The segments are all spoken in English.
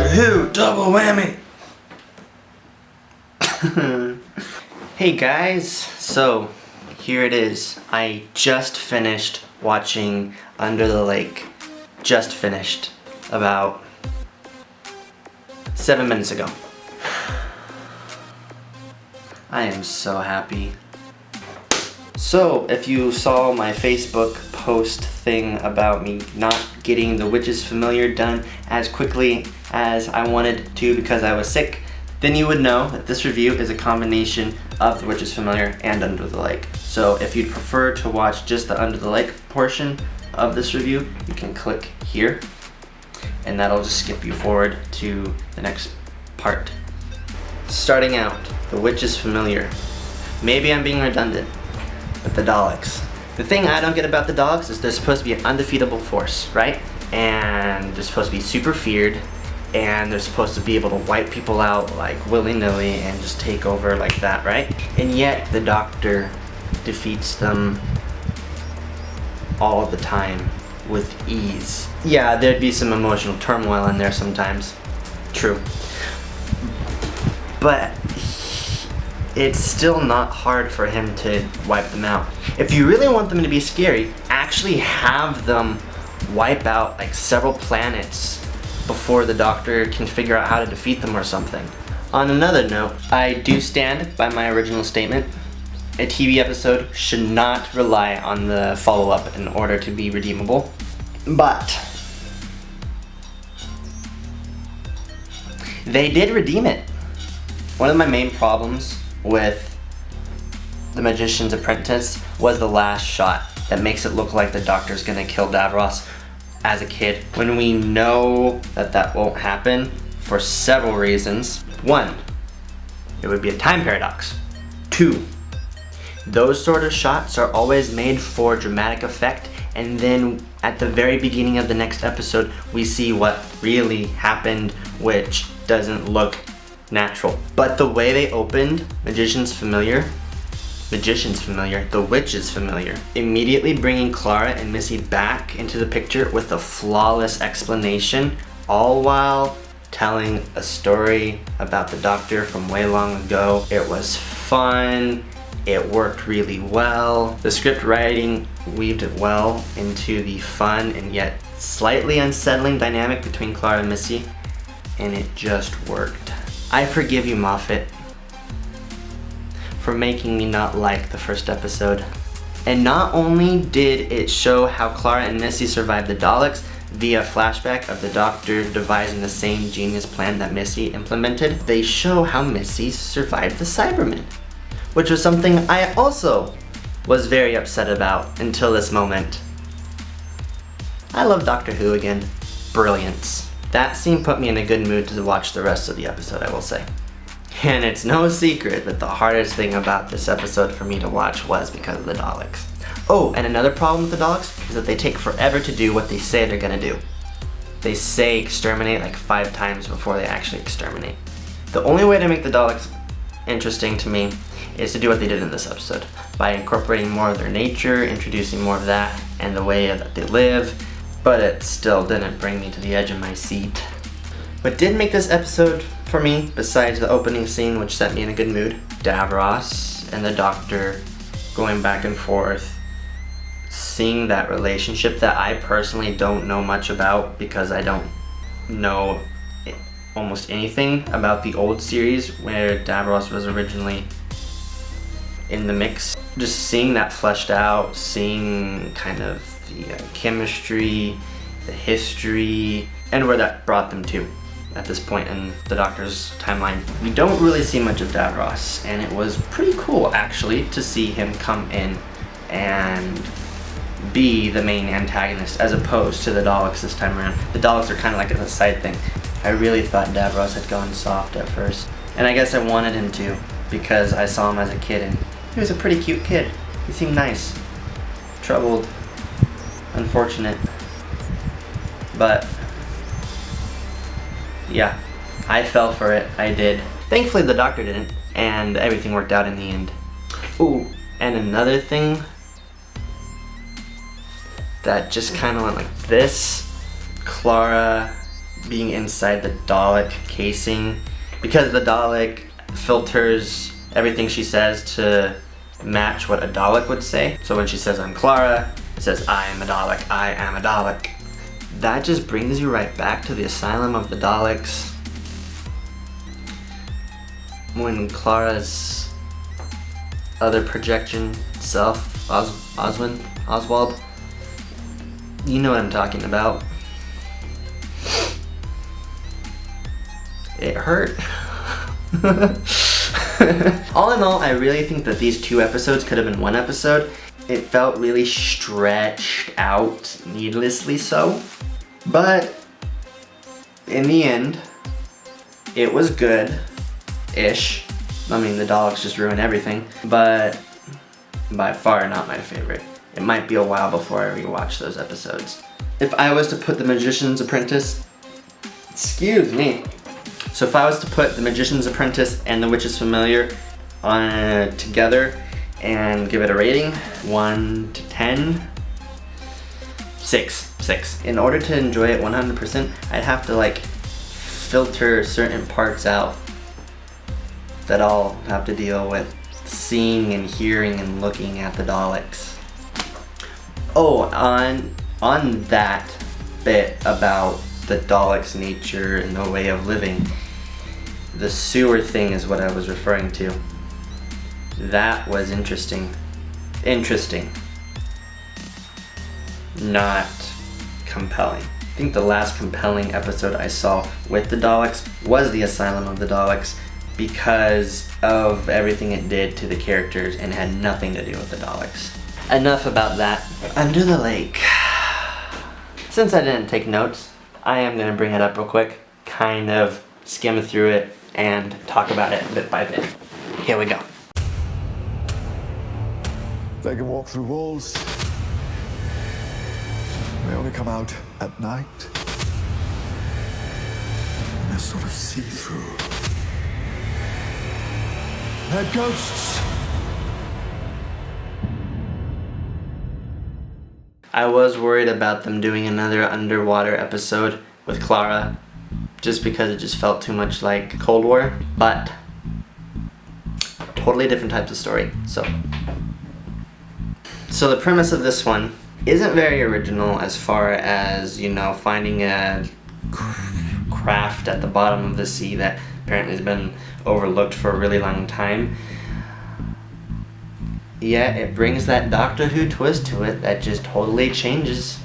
Doctor Who, double whammy! Hey guys, so here it is. I just finished watching Under the Lake. Just finished. About 7 minutes ago. I am so happy. So, if you saw my Facebook post thing about me not getting the Witches Familiar done as quickly as I wanted to because I was sick, then you would know that this review is a combination of the Witches Familiar and Under the Lake. So if you'd prefer to watch just the Under the Lake portion of this review, you can click here, and that'll just skip you forward to the next part. Starting out, the Witches Familiar. Maybe I'm being redundant, but the Daleks. The thing I don't get about the Daleks is they're supposed to be an undefeatable force, right? And they're supposed to be super feared, and they're supposed to be able to wipe people out like willy-nilly and just take over like that, right? And yet the Doctor defeats them all the time with ease. Yeah, there'd be some emotional turmoil in there sometimes. True. But it's still not hard for him to wipe them out. If you really want them to be scary, actually have them wipe out like several planets before the Doctor can figure out how to defeat them or something. On another note, I do stand by my original statement. A TV episode should not rely on the follow-up in order to be redeemable. But they did redeem it. One of my main problems with The Magician's Apprentice was the last shot that makes it look like the Doctor's gonna kill Davros as a kid, when we know that that won't happen for several reasons. 1, it would be a time paradox. 2, those sort of shots are always made for dramatic effect, and then at the very beginning of the next episode we see what really happened, which doesn't look natural. But the way they opened The Witches Familiar, immediately bringing Clara and Missy back into the picture with a flawless explanation, all while telling a story about the Doctor from way long ago. It was fun, it worked really well. The script writing weaved it well into the fun and yet slightly unsettling dynamic between Clara and Missy, and it just worked. I forgive you, Moffat, for making me not like the first episode. And not only did it show how Clara and Missy survived the Daleks via flashback of the Doctor devising the same genius plan that Missy implemented, they show how Missy survived the Cybermen, which was something I also was very upset about until this moment. I love Doctor Who again. Brilliance. That scene put me in a good mood to watch the rest of the episode, I will say. And it's no secret that the hardest thing about this episode for me to watch was because of the Daleks. Oh, and another problem with the Daleks is that they take forever to do what they say they're gonna do. They say exterminate like 5 times before they actually exterminate. The only way to make the Daleks interesting to me is to do what they did in this episode, by incorporating more of their nature, introducing more of that, and the way that they live, but it still didn't bring me to the edge of my seat. What did make this episode for me, besides the opening scene which set me in a good mood, Davros and the Doctor going back and forth, seeing that relationship that I personally don't know much about because I don't know almost anything about the old series where Davros was originally in the mix. Just seeing that fleshed out, seeing kind of the chemistry, the history, and where that brought them to at this point in the Doctor's timeline. We don't really see much of Davros, and it was pretty cool actually to see him come in and be the main antagonist as opposed to the Daleks this time around. The Daleks are kind of like a side thing. I really thought Davros had gone soft at first, and I guess I wanted him to because I saw him as a kid and he was a pretty cute kid. He seemed nice, troubled, unfortunate, but yeah, I fell for it. I did. Thankfully the Doctor didn't, and everything worked out in the end. Ooh, and another thing that just kind of went like this, Clara being inside the Dalek casing, because the Dalek filters everything she says to match what a Dalek would say. So when she says, "I'm Clara," it says, "I am a Dalek, I am a Dalek." That just brings you right back to the Asylum of the Daleks. When Clara's other projection self, Oswald, you know what I'm talking about. It hurt. All in all, I really think that these 2 episodes could have been 1 episode. It felt really stretched out, needlessly so. But in the end, it was good-ish. I mean, the Daleks just ruin everything, but by far not my favorite. It might be a while before I rewatch those episodes. If I was to put The Magician's Apprentice, excuse me. So if I was to put The Magician's Apprentice and The Witch's Familiar on together and give it a rating, 1 to 10, 6. In order to enjoy it 100%, I'd have to like filter certain parts out that I'll have to deal with seeing and hearing and looking at the Daleks. Oh, on that bit about the Daleks' nature and the way of living, the sewer thing is what I was referring to. That was interesting. Not compelling. I think the last compelling episode I saw with the Daleks was the Asylum of the Daleks, because of everything it did to the characters and had nothing to do with the Daleks. Enough about that. Under the Lake. Since I didn't take notes, I am going to bring it up real quick, kind of skim through it and talk about it bit by bit. Here we go. They can walk through walls. They only come out at night. And they're sort of see-through. They're ghosts. I was worried about them doing another underwater episode with Clara, just because it just felt too much like Cold War, but totally different types of story. So the premise of this one isn't very original as far as, you know, finding a craft at the bottom of the sea that apparently has been overlooked for a really long time. Yet it brings that Doctor Who twist to it that just totally changes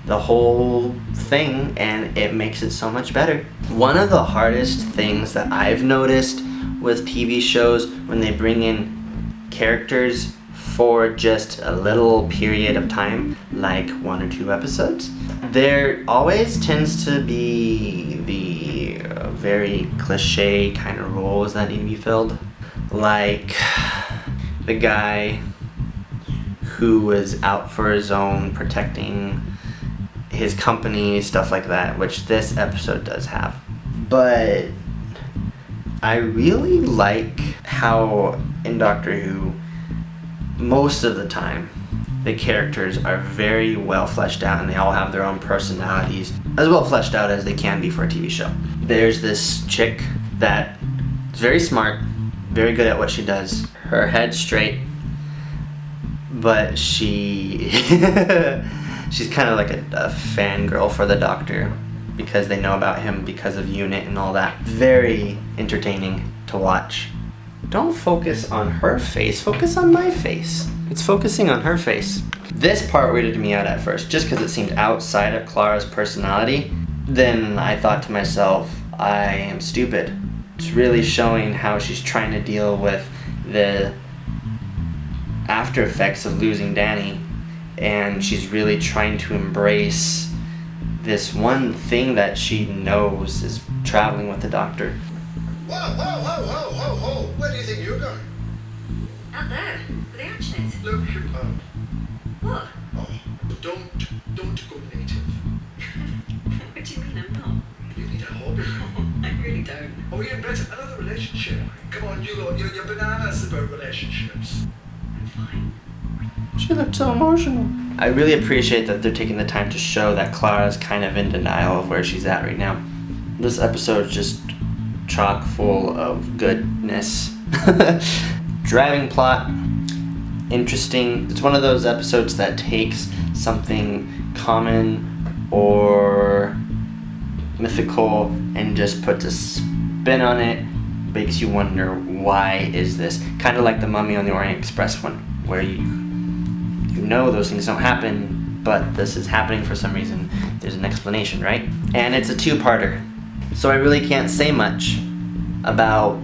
the whole thing, and it makes it so much better. One of the hardest things that I've noticed with TV shows when they bring in characters for just a little period of time, like 1 or 2 episodes, there always tends to be the very cliche kind of roles that need to be filled. Like the guy who was out for his own, protecting his company, stuff like that, which this episode does have. But I really like how in Doctor Who, most of the time, the characters are very well fleshed out and they all have their own personalities, as well fleshed out as they can be for a TV show. There's this chick that is very smart, very good at what she does, her head's straight, but she's kind of like a fangirl for the Doctor because they know about him because of Unit and all that. Very entertaining to watch. Don't focus on her face, focus on my face. It's focusing on her face. This part weirded me out at first, just because it seemed outside of Clara's personality. Then I thought to myself, I am stupid. It's really showing how she's trying to deal with the after effects of losing Danny, and she's really trying to embrace this one thing that she knows is traveling with the Doctor. Whoa, whoa, whoa, whoa, whoa, whoa! Where do you think you're going? Out there, where the action is. Look, What? oh, don't go native. What do you mean I'm not? You need a hobby. I really don't. Oh, yeah, better another relationship. Come on, you lot, you're bananas about relationships. I'm fine. She looked so emotional. I really appreciate that they're taking the time to show that Clara's kind of in denial of where she's at right now. This episode is just chock full of goodness. Driving plot, interesting. It's one of those episodes that takes something common or mythical and just puts a spin on it, makes you wonder, why is this? Kind of like the Mummy on the Orient Express one, where you know those things don't happen, but this is happening for some reason. There's an explanation, right? And it's a two-parter, so I really can't say much about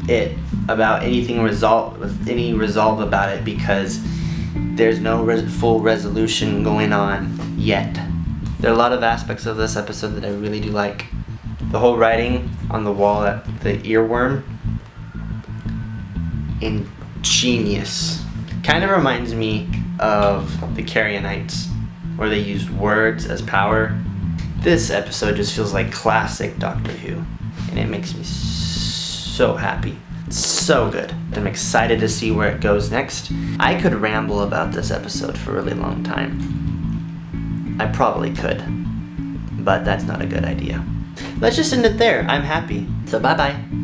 it, about anything with any resolve about it, because there's no full resolution going on yet. There are a lot of aspects of this episode that I really do like. The whole writing on the wall at the earworm, ingenious. Kind of reminds me of the Carrionites, where they used words as power. This episode just feels like classic Doctor Who, and it makes me so happy. So good. I'm excited to see where it goes next. I could ramble about this episode for a really long time. I probably could, but that's not a good idea. Let's just end it there. I'm happy. So bye-bye.